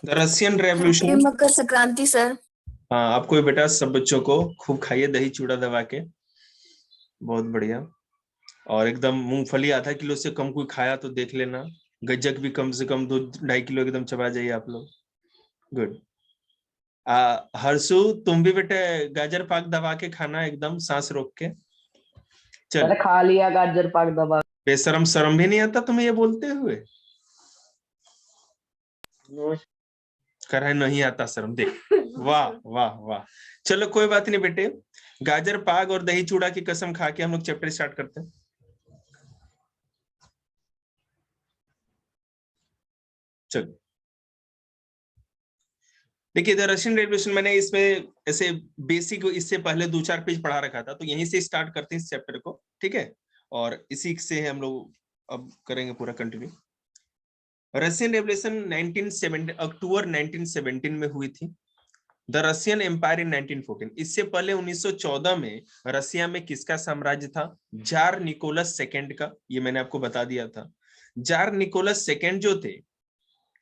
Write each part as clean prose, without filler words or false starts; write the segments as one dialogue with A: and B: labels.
A: The Russian
B: happy
A: revolution.
B: Makar Sankranti sir.
A: हाँ, आपको भी बेटा, सब बच्चों को खूब खाइए दही चूड़ा दबा के, बहुत बढ़िया। और एकदम मूंगफली आधा किलो से कम कोई खाया तो देख लेना, गज्जक भी कम से कम 2-2.5 किलो एकदम चबा जाइए आप लोग। गुड। हर्षु, तुम भी बेटे गाजर पाक दबा के खाना, एकदम सांस रोक के। चल,
C: मैंने खा लिया गाजर पाक दबा।
A: बेशरम, शर्म भी नहीं आता तुम्हें ये बोलते हुए? कर है नहीं आता शर्म, देख। वाह वाह वाह। चलो कोई बात नहीं बेटे, गाजर पाक और दही चूड़ा की कसम खा के हम लोग चैप्टर स्टार्ट करते हैं। चलो देखिए, द रशियन रेवोल्यूशन, मैंने इसमें ऐसे बेसिक इससे पहले 2-4 पेज पढ़ा रखा था, तो यहीं से स्टार्ट करते हैं इस चैप्टर को, ठीक है? और इसी से हम लोग अब करेंगे पूरा कंटिन्यू। रशियन रेवोल्यूशन 1970 अक्टूबर 1917 में हुई थी। The Russian empire in 1914। इससे पहले 1914 में रसिया में किसका साम्राज्य था? जार निकोलस सेकंड का। ये मैंने आपको बता दिया था। जार निकोलस सेकंड जो थे,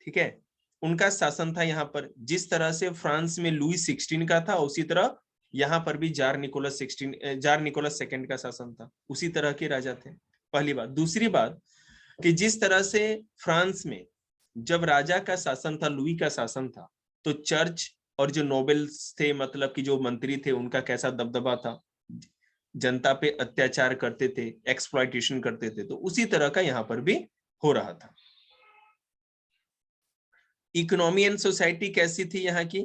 A: ठीक है, उनका शासन था यहाँ पर। जिस तरह से फ्रांस में लुई 16 का था, उसी तरह यहाँ पर भी जार निकोलस सेकंड का शासन था। उसी तरह के राजा थे, पहली बात। दूसरी बात कि जिस तरह से फ्रांस में जब राजा का शासन था, लुई का शासन था, तो चर्च और जो नोबेल्स थे, मतलब कि जो मंत्री थे, उनका कैसा दबदबा था, जनता पे अत्याचार करते थे, एक्सप्लॉइटेशन करते थे, तो उसी तरह का यहाँ पर भी हो रहा था। इकोनॉमी एंड सोसाइटी कैसी थी यहाँ की?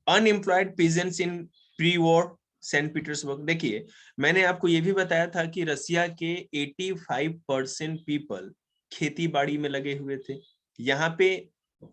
A: Unemployed peasants in pre war Saint Petersburg. देखिए, मैंने आपको यह भी बताया था कि रसिया के 85% पीपल खेती बाड़ी में लगे हुए थे। यहाँ पे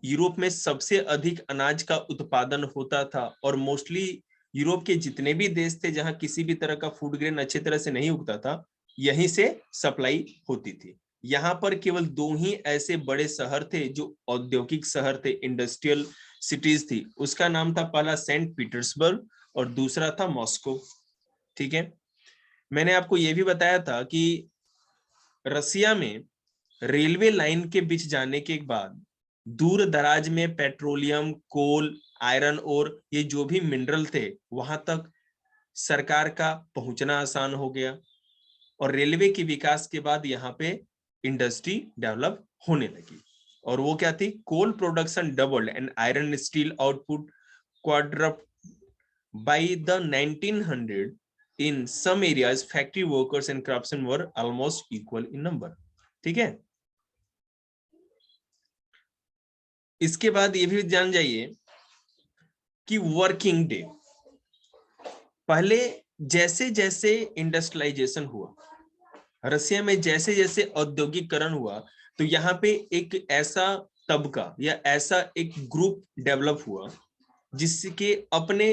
A: यूरोप में सबसे अधिक अनाज का उत्पादन होता था, और मोस्टली यूरोप के जितने भी देश थे जहां किसी भी तरह का फूड ग्रेन अच्छी तरह से नहीं उगता था, यहीं से सप्लाई होती थी। यहाँ पर केवल 2 ही ऐसे बड़े शहर थे जो औद्योगिक शहर थे, इंडस्ट्रियल सिटीज थी। उसका नाम था पहला सेंट पीटर्सबर्ग और दूसरा था मॉस्को, ठीक है? मैंने आपको यह भी बताया था कि रसिया में रेलवे लाइन के बीच जाने के बाद दूर दराज में पेट्रोलियम, कोल, आयरन और ये जो भी मिनरल थे, वहां तक सरकार का पहुंचना आसान हो गया। और रेलवे के विकास के बाद यहाँ पे इंडस्ट्री डेवलप होने लगी। और वो क्या थी? Coal production doubled and iron steel output quadrupled by the 1900। In some areas factory workers and craftsmen were almost equal in number, ठीक है? इसके बाद ये भी जान जाइए कि वर्किंग डे, पहले जैसे जैसे इंडस्ट्रियलाइजेशन हुआ, रसिया में जैसे जैसे औद्योगिकरण हुआ, तो यहाँ पे एक ऐसा तबका या ऐसा एक ग्रुप डेवलप हुआ जिसके अपने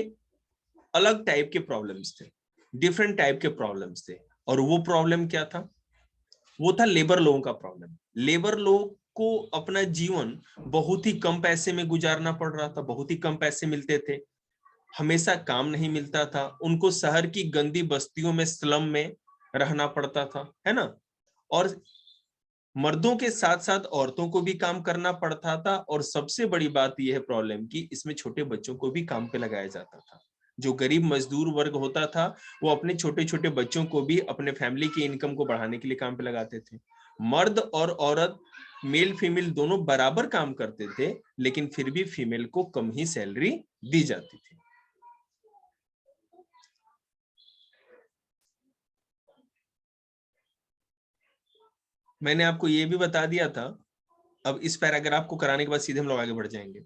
A: अलग टाइप के प्रॉब्लम्स थे, डिफरेंट टाइप के प्रॉब्लम्स थे। और वो प्रॉब्लम क्या था? वो था लेबर लोगों का प्रॉब्लम। लेबर लोग को अपना जीवन बहुत ही कम पैसे में गुजारना पड़ रहा था, बहुत ही कम पैसे मिलते थे, हमेशा काम नहीं मिलता था, उनको शहर की गंदी बस्तियों में, स्लम में रहना पड़ता था, है ना? और मर्दों के साथ साथ औरतों को भी काम करना पड़ता था। और सबसे बड़ी बात यह है प्रॉब्लम की, इसमें छोटे बच्चों को भी काम पे लगाया जाता था। जो गरीब मजदूर वर्ग होता था, वो अपने छोटे छोटे बच्चों को भी अपने फैमिली की इनकम को बढ़ाने के लिए काम पे लगाते थे। मर्द और औरत, मेल फीमेल दोनों बराबर काम करते थे, लेकिन फिर भी फीमेल को कम ही सैलरी दी जाती थी। मैंने आपको यह भी बता दिया था। अब इस पैराग्राफ को कराने के बाद सीधे हम लोग आगे बढ़ जाएंगे।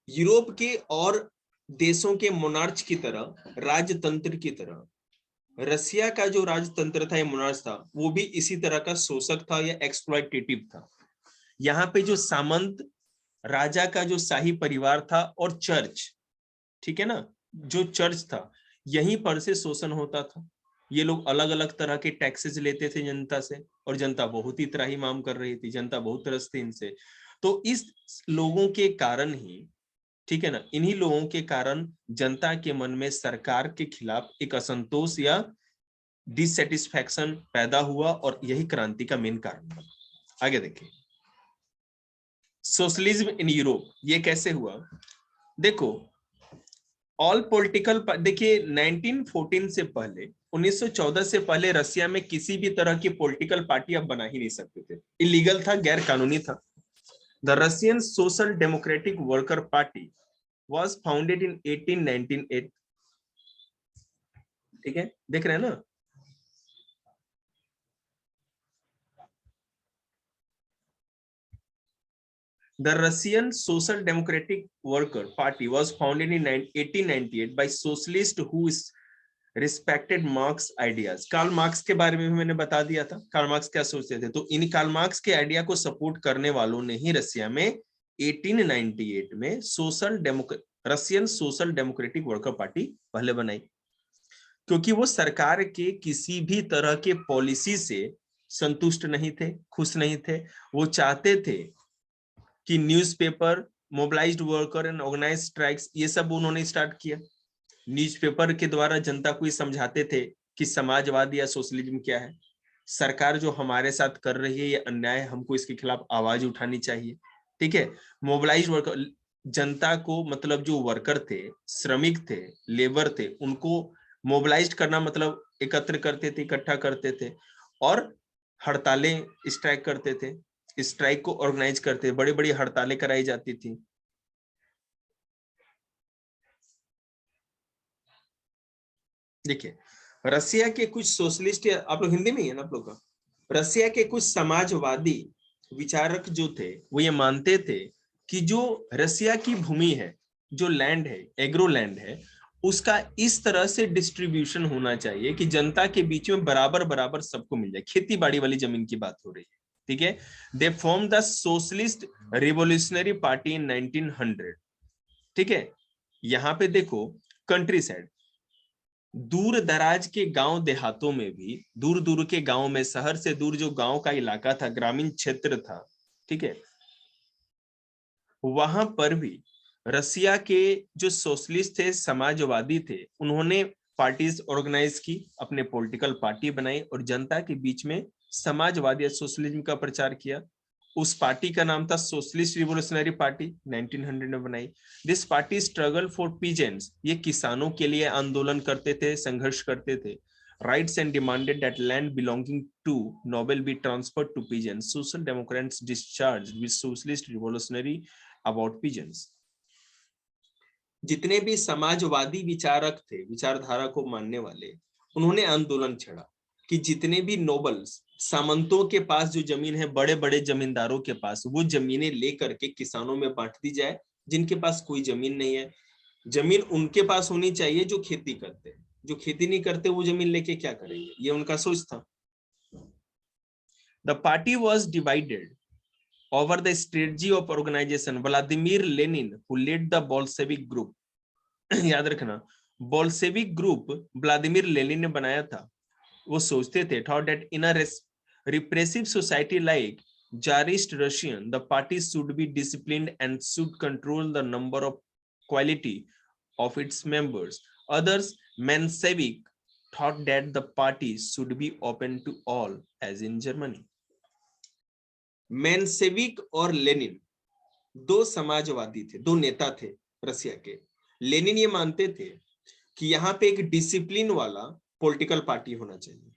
A: यूरोप के और देशों के मोनार्च की तरह, राजतंत्र की तरह, रसिया का जो राजतंत्र था या मोनार्च था, वो भी इसी तरह का शोषक था या एक्सप्लॉइटेटिव था। यहाँ पे जो सामंत राजा का जो शाही परिवार था और चर्च, ठीक है ना, जो चर्च था, यहीं पर से शोषण होता था। ये लोग अलग अलग तरह के टैक्सेस लेते थे जनता से, और जनता बहुत ही त्राहिमाम कर रही थी, जनता बहुत तरस थी इनसे। तो इस लोगों के कारण ही, ठीक है ना, इन्हीं लोगों के कारण जनता के मन में सरकार के खिलाफ एक असंतोष या डिससेटिस्फैक्शन पैदा हुआ, और यही क्रांति का मेन कारण बना। आगे देखिए। सोशलिज्म इन यूरोप, ये कैसे हुआ? देखो, ऑल पॉलिटिकल, देखिए 1914 से पहले, 1914 से पहले रसिया में किसी भी तरह की पॉलिटिकल पार्टी आप बना ही नहीं सकते थे, इलीगल था, गैर कानूनी था। The Russian social democratic worker party was founded in 1898। ठीक है, देख रहे हैं ना? The Russian Social Democratic Worker Party was founded in 1898 by socialists who respected Marx ideas। Karl Marx के बारे में भी मैंने बता दिया था, कार्ल मार्क्स क्या सोचते थे। तो इन कार्ल मार्क्स के आइडिया को सपोर्ट करने वालों ने ही रसिया में 1898 में Russian social democratic worker party पहले बनाई, क्योंकि वो सरकार के किसी भी तरह के पॉलिसी से संतुष्ट नहीं थे, खुश नहीं थे। वो चाहते थे कि newspaper, mobilised worker and organised strikes, ये सब उन्होंने स्टार्ट किया। न्यूज़पेपर के द्वारा जनता को ये समझाते थे कि समाजवाद या सोशलिज्म क्या है, सरकार जो हमारे साथ कर रही है ये अन्याय है, हमको इसके खिलाफ आवाज उठानी चाहिए। ठीक है, मोबिलाइज्ड वर्कर, जनता को, मतलब जो वर्कर थे, श्रमिक थे, लेबर थे, उनको मोबिलाइज करना, मतलब एकत्र करते थे, इकट्ठा करते थे और हड़तालें, स्ट्राइक करते थे, स्ट्राइक को ऑर्गेनाइज करते, बड़ी बड़ी हड़तालें कराई जाती थी। देखिए, रसिया के कुछ सोशलिस्ट, आप लोग हिंदी में ही है ना आप लोग का? रसिया के कुछ समाजवादी विचारक जो थे वो ये मानते थे कि जो रसिया की भूमि है, जो लैंड है, एग्रो लैंड है, उसका इस तरह से डिस्ट्रीब्यूशन होना चाहिए कि जनता के बीच में बराबर बराबर सबको मिल जाए। खेती बाड़ी वाली जमीन की बात हो रही है। ठीक है, they form the socialist revolutionary party इन 1900। ठीक है, यहाँ पे देखो, कंट्री साइड, दूर दराज के गांव देहातों में भी, दूर दूर के गांव में, शहर से दूर जो गांव का इलाका था, ग्रामीण क्षेत्र था, ठीक है, वहां पर भी रसिया के जो सोशलिस्ट थे, समाजवादी थे, उन्होंने पार्टीज ऑर्गेनाइज की, अपने पॉलिटिकल पार्टी बनाई और जनता के बीच में समाजवादी या सोशलिज्म का प्रचार किया। उस पार्टी का नाम था सोशलिस्ट रिवोल्यूशनरी पार्टी, 1900 में बनाई। This party struggle for peasants, ये किसानों के लिए आंदोलन करते थे, संघर्ष करते थे। Rights and demanded that land belonging to noble be transferred to peasants. Social democrats discharge with socialist revolutionary about peasants. जितने भी समाजवादी विचारक थे, विचारधारा को मानने वाले, उन्होंने आंदोलन छेड़ा कि जितने भी नोबल्स, सामंतों के पास जो जमीन है, बड़े बड़े जमींदारों के पास, वो जमीनें लेकर के किसानों में बांट दी जाए। जिनके पास कोई जमीन नहीं है, जमीन उनके पास होनी चाहिए जो खेती करते हैं। जो खेती नहीं करते वो जमीन लेके क्या करेंगे, ये उनका सोच था। The party was divided over the strategy of organization। Vladimir Lenin who led the Bolshevik group, याद रखना, बोल्शेविक ग्रुप व्लादिमीर लेनिन ने बनाया था। वो सोचते थे, thought that in a repressive society like Tsarist Russian, the party should be disciplined and should control the number of quality of its members। Others, Menshevik, thought that the party should be open to all as in Germany। Menshevik और Lenin दो समाजवादी थे, दो नेता थे रसिया के। Lenin ये मानते थे कि यहाँ पे एक डिसिप्लिन वाला पॉलिटिकल पार्टी होना चाहिए।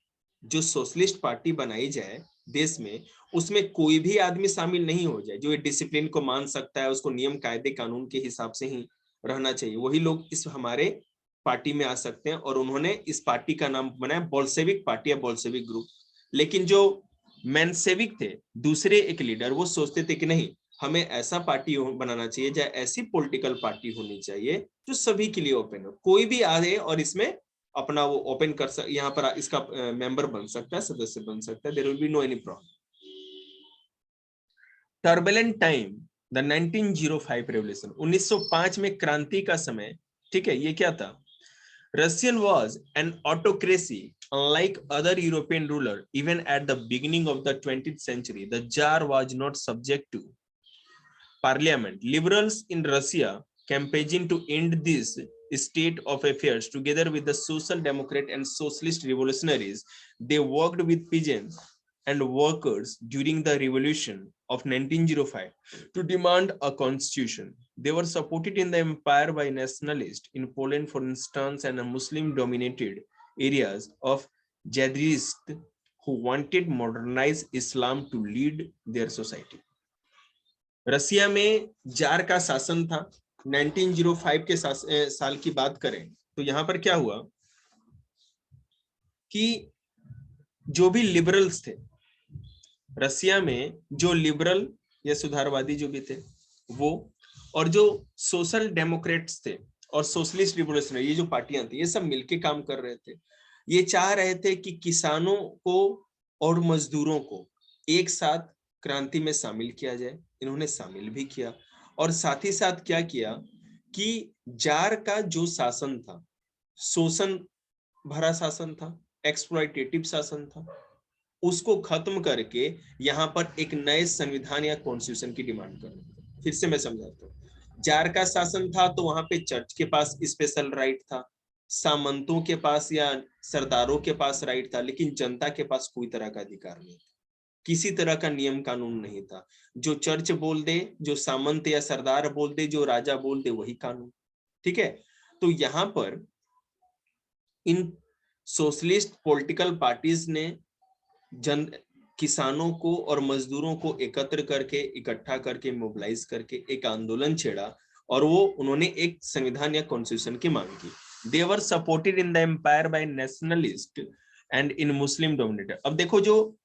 A: जो सोशलिस्ट पार्टी बनाई जाए देश में, उसमें कोई भी आदमी शामिल नहीं हो जाए, जो ये डिसिप्लिन को मान सकता है, उसको नियम कायदे कानून के हिसाब से ही रहना चाहिए, वही लोग इस हमारे पार्टी में आ सकते हैं। और उन्होंने इस पार्टी का नाम बनाया बोल्शेविक पार्टी या बोल्शेविक ग्रुप। लेकिन जो मेंशेविक थे, दूसरे एक लीडर, वो सोचते थे कि नहीं, हमें ऐसा पार्टी बनाना चाहिए, या ऐसी पॉलिटिकल पार्टी होनी चाहिए जो सभी के लिए ओपन हो, कोई भी आए और इसमें अपना वो ओपन कर सक, यहाँ पर इसका मेंबर बन सकता है, सदस्य बन सकता है, there will be no any problem. Turbulent time, the 1905 revolution, 1905 में क्रांति का समय। ठीक है, ये क्या था? Russian was an autocracy unlike other European ruler। Even at the beginning of the 20th century, the Tsar was not subject to parliament। Liberals in Russia campaigned to end this state of affairs together with the social democrat and socialist revolutionaries। They worked with peasants and workers during the revolution of 1905 to demand a constitution. They were supported in the empire by nationalists in Poland, for instance, and Muslim-dominated areas of Jihadists who wanted modernized Islam to lead their society. रसिया में jar का शासन था। 1905 के साल की बात करें तो यहाँ पर क्या हुआ कि जो भी लिबरल्स थे रसिया में, जो लिबरल या सुधारवादी जो भी थे वो, और जो सोशल डेमोक्रेट्स थे और सोशलिस्ट रिवोल्यूशनरी, ये जो पार्टियां थी, ये सब मिलके काम कर रहे थे। ये चाह रहे थे कि किसानों को और मजदूरों को एक साथ क्रांति में शामिल किया जाए। इन्होंने शामिल भी किया और साथ ही साथ क्या किया कि जार का जो शासन था, शोषण भरा शासन था, एक्सप्लॉयटेटिव शासन था, उसको खत्म करके यहाँ पर एक नए संविधान या कॉन्स्टिट्यूशन की डिमांड कर रहे थे। फिर से मैं समझाता हूँ। जार का शासन था तो वहां पे चर्च के पास स्पेशल राइट था, सामंतों के पास या सरदारों के पास राइट था, लेकिन जनता के पास कोई तरह का अधिकार नहीं था, किसी तरह का नियम कानून नहीं था। जो चर्च बोल दे, जो सामंत या सरदार बोल दे, जो राजा बोल दे, वही कानून। ठीक है, तो यहाँ पर इन सोशलिस्ट पॉलिटिकल पार्टीज ने किसानों को और मजदूरों को एकत्र करके, इकट्ठा करके, मोबिलाइज करके एक आंदोलन छेड़ा और उन्होंने एक संविधान या कॉन्स्टिट्यूशन की मांग की। They were supported in the empire by nationalist and in Muslim dominated. अब देखो, जो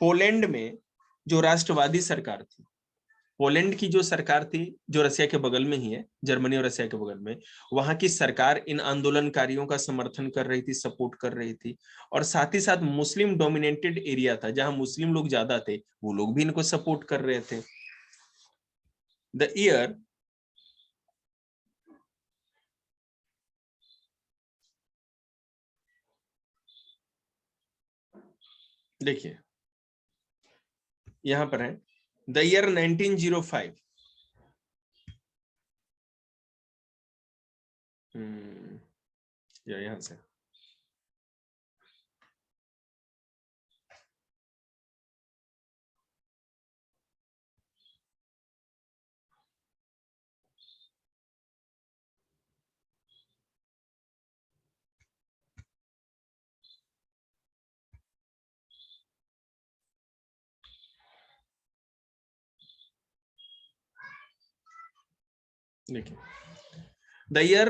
A: पोलैंड में जो राष्ट्रवादी सरकार थी, पोलैंड की जो सरकार थी, जो रसिया के बगल में ही है, जर्मनी और रसिया के बगल में, वहां की सरकार इन आंदोलनकारियों का समर्थन कर रही थी, सपोर्ट कर रही थी। और साथ ही साथ मुस्लिम डोमिनेटेड एरिया था, जहां मुस्लिम लोग ज्यादा थे, वो लोग भी इनको सपोर्ट कर रहे थे। द ईयर देखिए यहां पर है, द ईयर 1905। यहां से देखिए, the year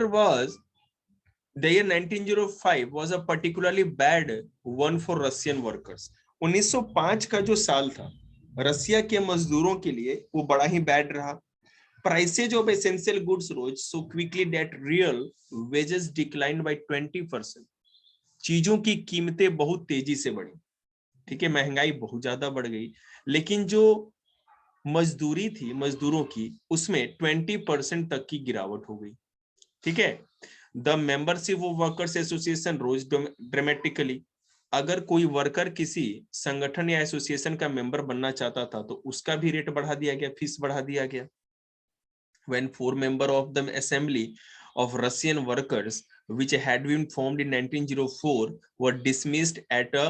A: 1905 was a particularly bad one for Russian workers. 1905 का जो साल था रसिया के मजदूरों के लिए वो बड़ा ही बैड रहा। Prices of essential goods rose so quickly that real wages declined by 20%. चीजों की कीमतें बहुत तेजी से बढ़ी, ठीक है, महंगाई बहुत ज्यादा बढ़ गई, लेकिन जो मजदूरी थी मजदूरों की, उसमें 20% तक की गिरावट हो गई। ठीक है, the membership of workers association rose dramatically. अगर कोई वर्कर किसी संगठन या एसोसिएशन का मेंबर बनना चाहता था तो उसका भी रेट बढ़ा दिया गया, फीस बढ़ा दिया गया। When 4 members of the Assembly of Russian Workers, which had been formed in 1904, were dismissed at a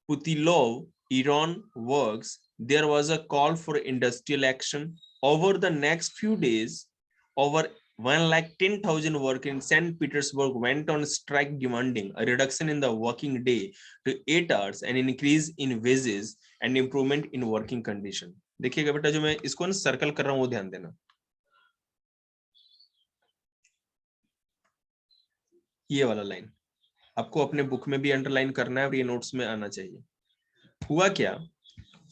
A: Putilov Iran works, there was a call for industrial action. Over the next few days, over 110,000 workers in St. Petersburg went on strike demanding a reduction in the working day to 8 hours, an increase in wages and improvement in working condition. देखिएगा बेटा, जो मैं इसको ना circle कर रहा हूं वो ध्यान देना। ये वाला लाइन आपको अपने बुक में भी अंडरलाइन करना है और ये नोट्स में आना चाहिए। हुआ क्या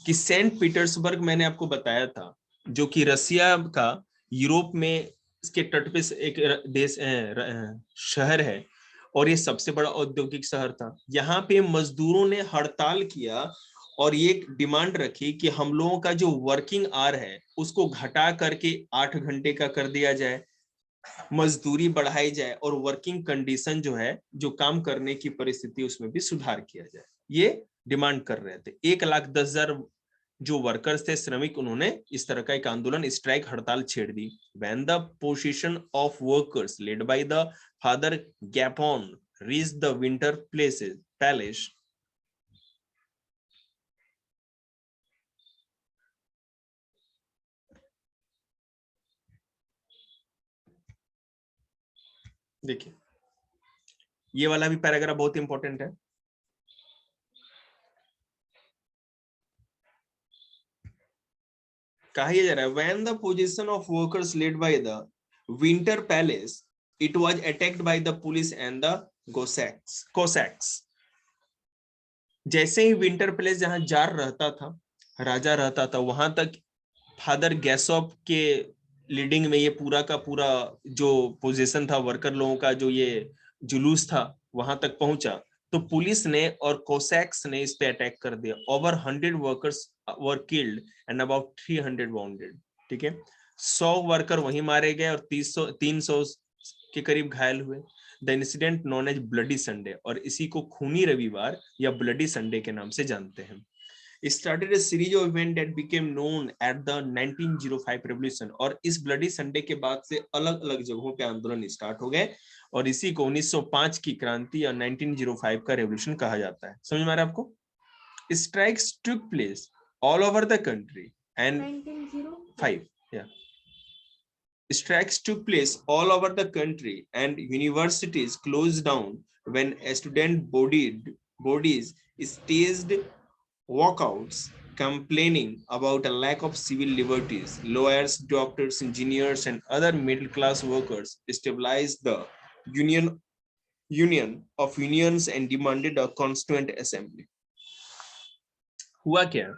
A: कि सेंट पीटर्सबर्ग मैंने आपको बताया था, जो कि रसिया का यूरोप में इसके तट पे एक देश शहर है और ये सबसे बड़ा औद्योगिक शहर था। यहाँ पे मजदूरों ने हड़ताल किया और ये डिमांड रखी कि हम लोगों का जो वर्किंग आवर है उसको घटा करके 8 घंटे का कर दिया जाए, मजदूरी बढ़ाई जाए और वर्किंग कंडीशन जो है, जो काम करने की परिस्थिति, उसमें भी सुधार किया जाए। ये डिमांड कर रहे थे। 1,10,000 जो वर्कर्स थे, श्रमिक, उन्होंने इस तरह का एक आंदोलन, स्ट्राइक, हड़ताल छेड़ दी। When the position of workers led by the Father Gapon reached the winter palace, देखिए ये वाला भी पैराग्राफ बहुत इंपॉर्टेंट है। कहा यह जा रहा है, when the position of workers led by the Winter Palace, it was attacked by the police and the Cossacks. जैसे ही विंटर पैलेस जहां जार रहता था, राजा रहता था, वहां तक फादर गैसॉप के लीडिंग में ये पूरा का पूरा जो पोजीशन था वर्कर लोगों का, जो ये जुलूस था, वहां तक पहुंचा। तो पुलिस ने और कोसैक्स ने इस पे अटैक कर दिया। Over 100 workers were killed and about 300 bounded. ठीक है, 100 वर्कर वहीं मारे गए और 300 के करीब घायल हुए। The incident known as bloody Sunday, और इसी को खूनी रविवार या ब्लडी संडे के नाम से जानते हैं। Started a series of events that became known at the 1905 revolution, और इस ब्लडी संडे के बाद से अलग अलग जगहों पे आंदोलन स्टार्ट हो गए, और इसी को 1905 की क्रांति या 1905 का रेवोल्यूशन कहा जाता है। समझ में आ रहा है आपको? Strikes took place all over the country and 1905, yeah. Strikes took place all over the country and universities closed down when student bodies staged walkouts complaining about a lack of civil liberties. Lawyers, doctors, engineers, and other middle-class workers stabilized the union of unions and demanded a constituent assembly. हुआ क्या?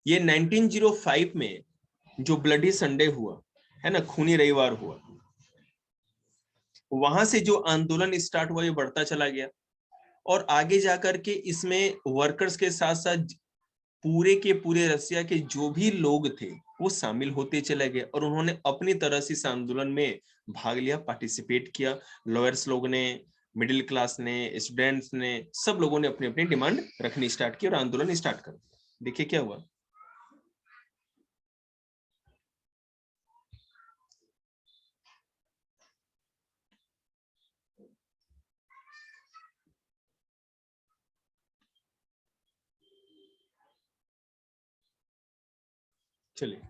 A: ये 1905 में जो bloody Sunday हुआ है ना, खूनी रविवार हुआ, वहां से जो आंदोलन स्टार्ट हुआ ये बढ़ता चला गया, और आगे जाकर के इसमें वर्कर्स के साथ साथ पूरे के पूरे रसिया के जो भी लोग थे वो शामिल होते चले गए, और उन्होंने अपनी तरह से इस आंदोलन में भाग लिया, पार्टिसिपेट किया। लॉयर्स लोग ने, मिडिल क्लास ने, स्टूडेंट्स ने, सब लोगों ने अपनी अपनी डिमांड रखनी स्टार्ट की और आंदोलन स्टार्ट कर दिया। देखिए क्या हुआ। चलिए,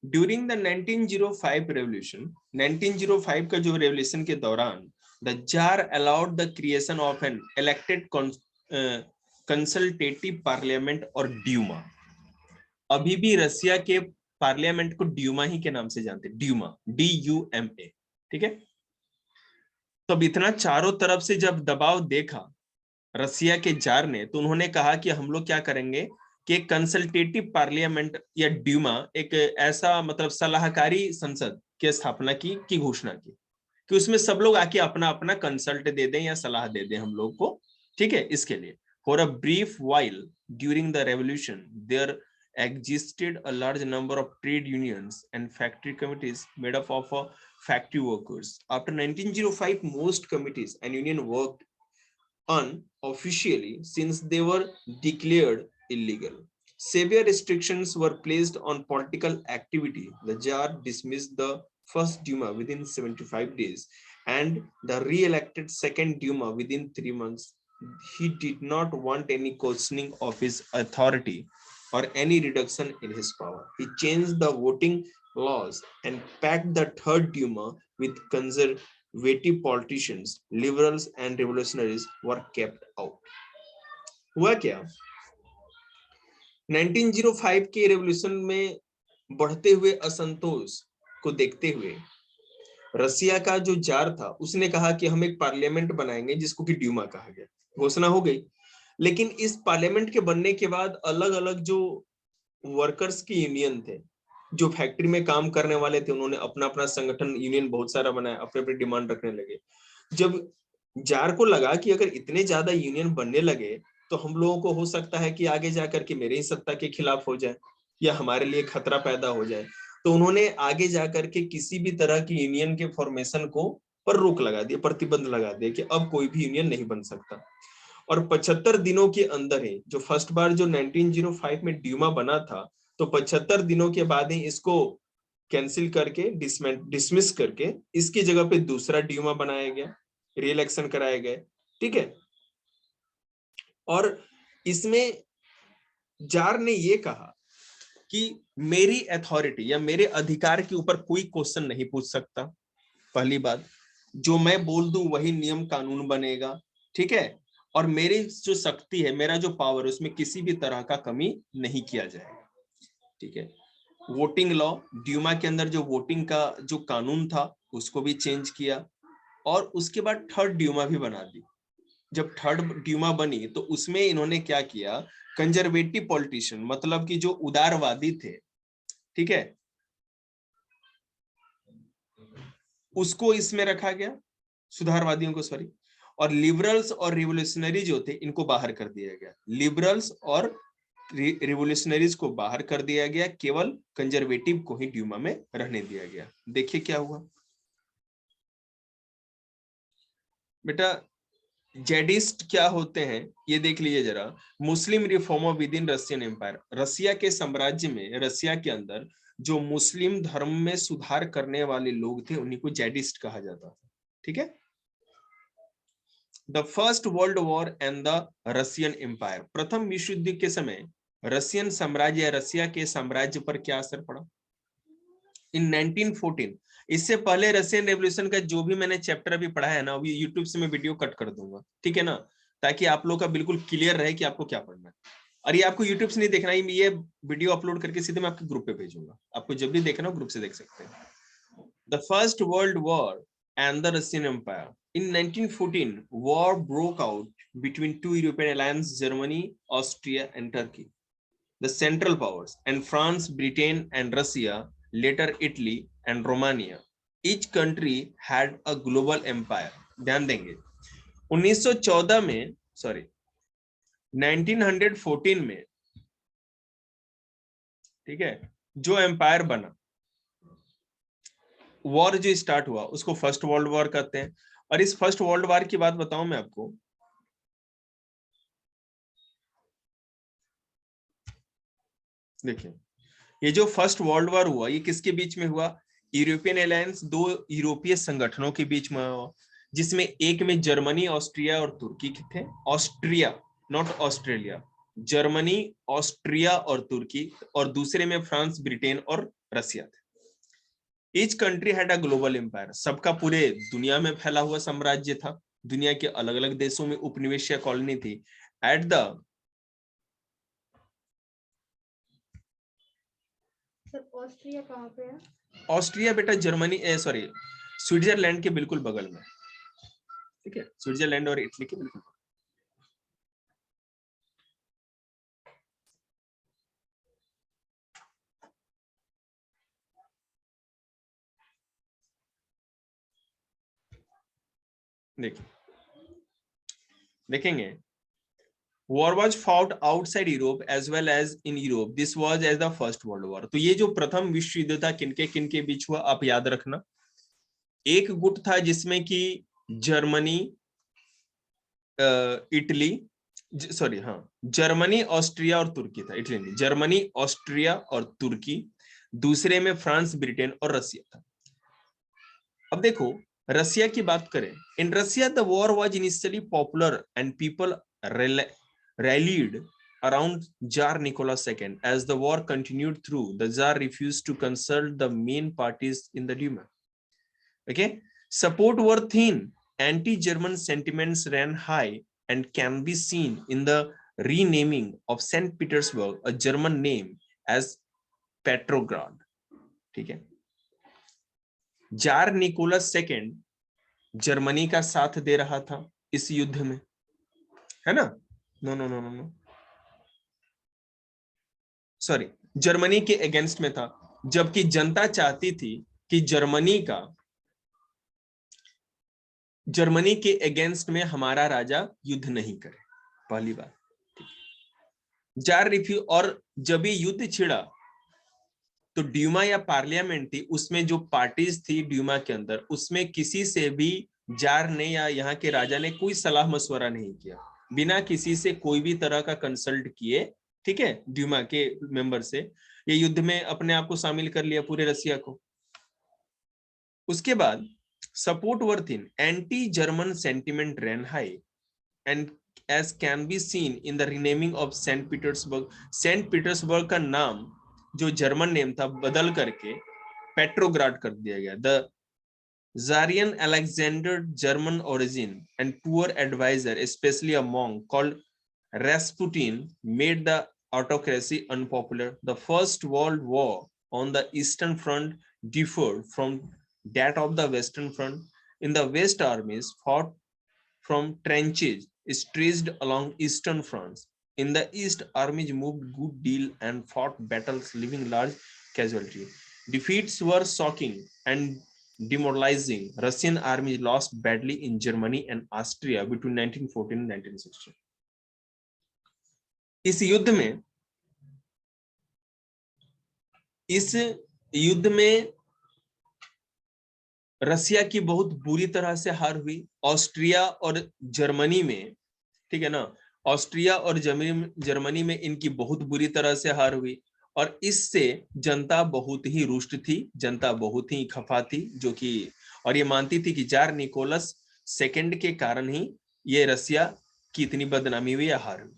A: ड्यूरिंग द 1905 रेवोल्यूशन, 1905 का जो रेवोल्यूशन के दौरान, the jar allowed the creation of an elected consultative parliament और ड्यूमा। अभी भी रसिया के पार्लियामेंट को ड्यूमा ही के नाम से जानते, ड्यूमा, DUMA। ठीक है, तो अब इतना चारों तरफ से जब दबाव देखा रसिया के जार ने, तो उन्होंने कहा कि हम लोग क्या करेंगे कि कंसल्टेटिव पार्लियामेंट या ड्यूमा, एक ऐसा मतलब सलाहकारी संसद की स्थापना की घोषणा की कि उसमें सब लोग आके अपना अपना कंसल्ट दे दें या सलाह दे दें हम लोग को। ठीक है, इसके लिए for a brief while during the revolution there existed a large number of trade unions and factory committees made up of factory workers. After 1905, most committees and union worked unofficially since they were declared illegal. Severe restrictions were placed on political activity. The Tsar dismissed the first Duma within 75 days and the re-elected second Duma within 3 months. He did not want any questioning of his authority or any reduction in his power. He changed the voting laws and packed the third Duma with conservative politicians. Liberals and revolutionaries were kept out. हुआ क्या? 1905 के revolution में बढ़ते हुए असंतोष को देखते हुए रसिया का जो जार था उसने कहा कि हम एक पार्लियामेंट बनाएंगे जिसको कि ड्यूमा कहा गया। घोषणा हो गई, लेकिन इस पार्लियामेंट के बनने के बाद अलग अलग जो वर्कर्स की यूनियन थे, जो फैक्ट्री में काम करने वाले थे, उन्होंने अपना अपना संगठन यूनियन बहुत सारा बनाया, अपने अपने डिमांड रखने लगे। जब जार को लगा कि अगर इतने ज्यादा यूनियन बनने लगे तो हम लोगों को हो सकता है कि आगे जाकर के मेरे ही सत्ता के खिलाफ हो जाए या हमारे लिए खतरा पैदा हो जाए, तो उन्होंने आगे जाकर के किसी भी तरह की यूनियन के फॉर्मेशन को पर रोक लगा दिया, प्रतिबंध लगा दिया कि अब कोई भी यूनियन नहीं बन सकता। और 75 दिनों के अंदर ही, जो फर्स्ट बार जो 1905 में ड्यूमा बना था, तो 75 दिनों के बाद ही इसको कैंसिल करके, डिसमिस करके इसकी जगह पे दूसरा ड्यूमा बनाया गया, री इलेक्शन कराए गए। ठीक है, और इसमें जार ने ये कहा कि मेरी अथॉरिटी या मेरे अधिकार के ऊपर कोई क्वेश्चन नहीं पूछ सकता। पहली बात, जो मैं बोल दूं वही नियम कानून बनेगा, ठीक है। और मेरी जो शक्ति है, मेरा जो पावर है, उसमें किसी भी तरह का कमी नहीं किया जाएगा, ठीक है। वोटिंग लॉ, ड्यूमा के अंदर जो वोटिंग का जो कानून था उसको भी चेंज किया। और उसके बाद थर्ड ड्यूमा भी बना दी। जब थर्ड ड्यूमा बनी तो उसमें इन्होंने क्या किया, कंजर्वेटिव पॉलिटिशियन, मतलब कि जो उदारवादी थे, ठीक है, उसको इसमें रखा गया, सुधारवादियों को, सॉरी। और लिबरल्स और रिवोल्यूशनरी जो थे इनको बाहर कर दिया गया। लिबरल्स और रिवोल्यूशनरीज को बाहर कर दिया गया, केवल कंजर्वेटिव को ही ड्यूमा में रहने दिया गया। देखिए क्या हुआ बेटा। जेडिस्ट क्या होते हैं ये देख लीजिए जरा। Muslim reformer within Russian empire, Russia के साम्राज्य में, रसिया के अंदर जो मुस्लिम धर्म में सुधार करने वाले लोग थे उन्हीं को जेडिस्ट कहा जाता था, ठीक है। The First World War and the Russian empire, प्रथम विश्व युद्ध के समय रशियन साम्राज्य या रसिया के साम्राज्य पर क्या असर पड़ा। इन 1914, इससे पहले रशियन रेवोल्यूशन का जो भी मैंने चैप्टर अभी पढ़ा है ना, अभी यूट्यूब से मैं वीडियो कट कर दूंगा, ठीक है ना, ताकि आप लोग का बिल्कुल क्लियर रहे कि आपको क्या पढ़ना है। और ये आपको यूट्यूब से नहीं देखना है, ये वीडियो अपलोड करके सीधे मैं आपके ग्रुप पे भेजूंगा, आपको जब भी देखना हो ग्रुप से देख सकते हैं। The First World War and the Russian empire. In 1914, war broke out between two European alliances, Germany, Austria, and Turkey. The Central Powers, and France, Britain, and Russia, later Italy and Romania. Each country had a global empire. ध्यान देंगे 1914 में, sorry 1914 में, ठीक है, जो empire बना, war जो start हुआ उसको फर्स्ट वर्ल्ड वॉर कहते हैं। और इस फर्स्ट वर्ल्ड वॉर की बात बताऊं मैं आपको, देखिए ये जो फर्स्ट वर्ल्ड वॉर हुआ ये किसके बीच में हुआ, यूरोपियन अलायंस, दो यूरोपीय संगठनों के बीच में हुआ, जिसमें एक में जर्मनी, ऑस्ट्रिया और तुर्की थे। Austria, not Australia, Germany, Austria और तुर्की, और दूसरे में फ्रांस, ब्रिटेन और रसिया थे। Each country had a global empire, सबका पूरे दुनिया में फैला हुआ साम्राज्य था, दुनिया के अलग अलग देशों में उपनिवेश या कॉलोनी थी। एट द,
B: ऑस्ट्रिया कहाँ पे है?
A: ऑस्ट्रिया बेटा जर्मनी, सॉरी स्विट्जरलैंड के बिल्कुल बगल में, ठीक है, स्विट्जरलैंड और इटली के बिल्कुल। देखिए देखेंगे, war was fought outside Europe as well as in Europe. This was as the first world war. तो ये जो प्रथम विश्व युद्ध था किनके किनके बीच हुआ आप याद रखना। एक गुट था जिसमें कि जर्मनी, इटली, सॉरी हाँ, जर्मनी, ऑस्ट्रिया और तुर्की था, इटली नहीं, जर्मनी, ऑस्ट्रिया और तुर्की। दूसरे में फ्रांस, ब्रिटेन और रसिया था। अब देखो रसिया की बात करें, in Russia the war was initially popular and people rallied around Tsar Nicholas II. As the war continued through, the Tsar refused to consult the main parties in the Duma. Okay, support were thin, anti-German sentiments ran high, and can be seen in the renaming of St. Petersburg, a German name, as Petrograd. ठीक है, jar Nicholas second Germany का साथ दे रहा था इस युद्ध में, है ना, no no no no no, sorry, Germany के अगेंस्ट में था, जबकि जनता चाहती थी कि जर्मनी के अगेंस्ट में हमारा राजा युद्ध नहीं करे, पहली बात। जार रिफ्यू, और जब ये युद्ध छिड़ा तो ड्यूमा या पार्लियामेंट थी, उसमें जो पार्टीज थी ड्यूमा के अंदर, उसमें किसी से भी जार ने या यहाँ के राजा ने कोई सलाह मशवरा नहीं किया, बिना किसी से कोई भी तरह का कंसल्ट किए, ठीक है, ड्यूमा के मेंबर से ये युद्ध में अपने आप को शामिल कर लिया, पूरे रसिया को। उसके बाद support were thin, anti German sentiment ran high, and as can be seen in the renaming of St. Petersburg. Saint Petersburg का नाम जो जर्मन नेम था बदल करके पेट्रोग्राड कर दिया गया। The Tsarian Alexander, German origin and poor advisor, especially a monk called Rasputin, made the autocracy unpopular. The First World War on the Eastern Front differed from that of the Western Front. In the West, armies fought from trenches stretched along Eastern fronts. In the East, armies moved good deal and fought battles, leaving large casualties. Defeats were shocking and demoralizing. Russian armies lost badly in Germany and Austria between 1914 and 1916. इस युद्ध में रसिया की बहुत बुरी तरह से हार हुई। ऑस्ट्रिया और जर्मनी में, ठीक है ना, ऑस्ट्रिया और जर्मनी में इनकी बहुत बुरी तरह से हार हुई और इससे जनता बहुत ही रुष्ट थी, जनता बहुत ही खफा थी, जो कि और ये मानती थी कि जार निकोलस सेकंड के कारण ही ये रसिया की इतनी बदनामी हुई या हार हुई।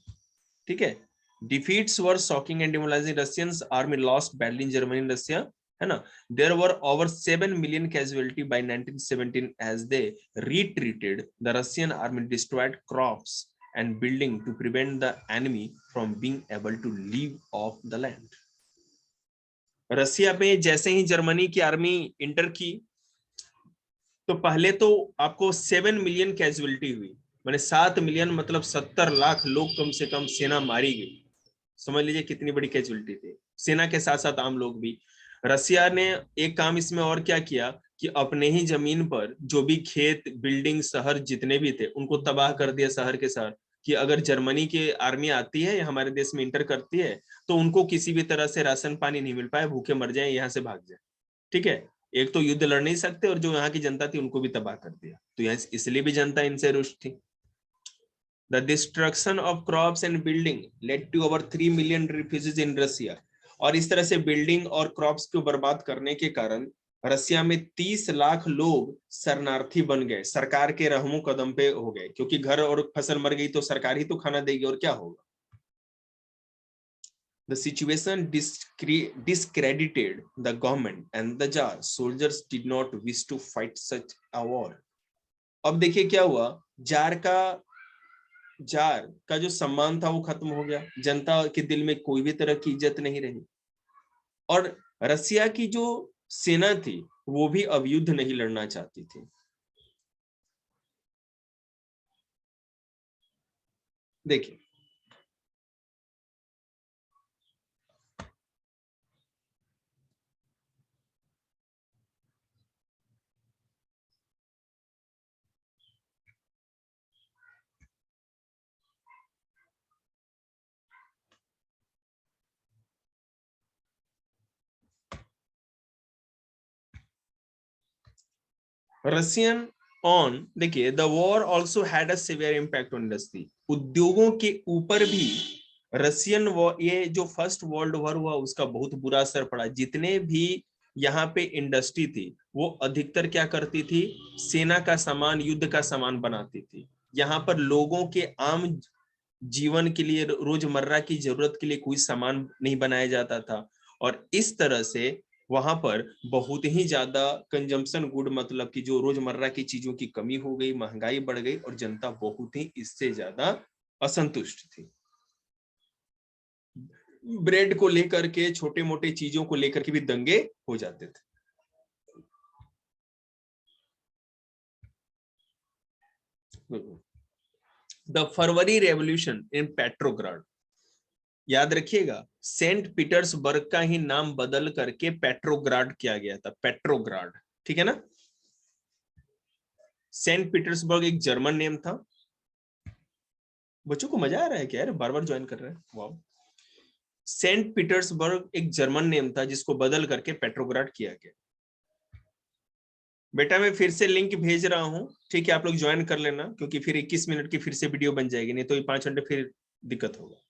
A: ठीक है, defeats were shocking and demoralising. Russians army lost badly in Germany and Russia, है ना। There were over 7 million casualty by 1917 as they retreated. The Russian army destroyed crops and building to prevent the enemy from being able to leave off the land. रसिया में जैसे ही Germany की army inter की तो पहले तो आपको 7 million casualty हुई, माने 7 million मतलब 70 लाख लोग कम से कम सेना मारी गई। समझ लीजिए कितनी बड़ी कैजुअलिटी थी, सेना के साथ साथ आम लोग भी। रसिया ने एक काम इसमें और क्या किया कि अपने ही जमीन पर जो भी खेत, बिल्डिंग, शहर जितने भी थे उनको तबाह कर दिया शहर के साथ, कि अगर जर्मनी की आर्मी आती है हमारे देश में इंटर करती है तो उनको किसी भी तरह से राशन पानी नहीं मिल पाए, भूखे मर जाए, यहाँ से भाग जाए। ठीक है, एक तो युद्ध लड़ नहीं सकते और जो यहाँ की जनता थी उनको भी तबाह कर दिया, तो यहाँ इसलिए भी जनता इनसे रुष्ट थी। The destruction of crops and building led to over 3 million refugees in Russia. और इस तरह से बिल्डिंग और क्रॉप्स को बर्बाद करने के कारण रसिया में 30 लाख लोग शरणार्थी बन गए, सरकार के रहमो कदम पे हो गए, क्योंकि घर और फसल मर गई तो सरकार ही तो खाना देगी और क्या होगा। The situation discredited the government and the Tsar. Soldiers did not wish to fight such a war. अब देखिए क्या हुआ, जार का जो सम्मान था वो खत्म हो गया, जनता के दिल में कोई भी तरह की इज्जत नहीं रही और रसिया की जो सेना थी वो भी अब युद्ध नहीं लड़ना चाहती थी। देखिए रशियन ऑन, देखिए the war also had a severe impact on industry. उद्योगों के ऊपर भी रशियन वॉर, ये जो फर्स्ट वर्ल्ड वॉर हुआ उसका बहुत बुरा असर पड़ा। जितने भी यहाँ पे इंडस्ट्री थी वो अधिकतर क्या करती थी, सेना का सामान, युद्ध का सामान बनाती थी। यहाँ पर लोगों के आम जीवन के लिए, रोजमर्रा की जरूरत के लिए कोई सामान नहीं बनाया जाता था और इस तरह से वहां पर बहुत ही ज्यादा कंजम्पशन गुड, मतलब कि जो रोजमर्रा की चीजों की कमी हो गई, महंगाई बढ़ गई और जनता बहुत ही इससे ज्यादा असंतुष्ट थी। ब्रेड को लेकर के, छोटे मोटे चीजों को लेकर के भी दंगे हो जाते थे। The February revolution in Petrograd, याद रखिएगा सेंट पीटर्सबर्ग का ही नाम बदल करके पेट्रोग्राड किया गया था, पेट्रोग्राड, ठीक है ना। सेंट पीटर्सबर्ग एक जर्मन नेम था। बच्चों को मजा आ रहा है क्या यार, बार बार ज्वाइन कर रहे हैं, वाह। सेंट पीटर्सबर्ग एक जर्मन नेम था जिसको बदल करके पेट्रोग्राड किया गया। बेटा मैं फिर से लिंक भेज रहा हूं, ठीक है, आप लोग ज्वाइन कर लेना, क्योंकि फिर 21 मिनट की फिर से वीडियो बन जाएगी, नहीं तो ये 5 घंटे फिर दिक्कत होगा।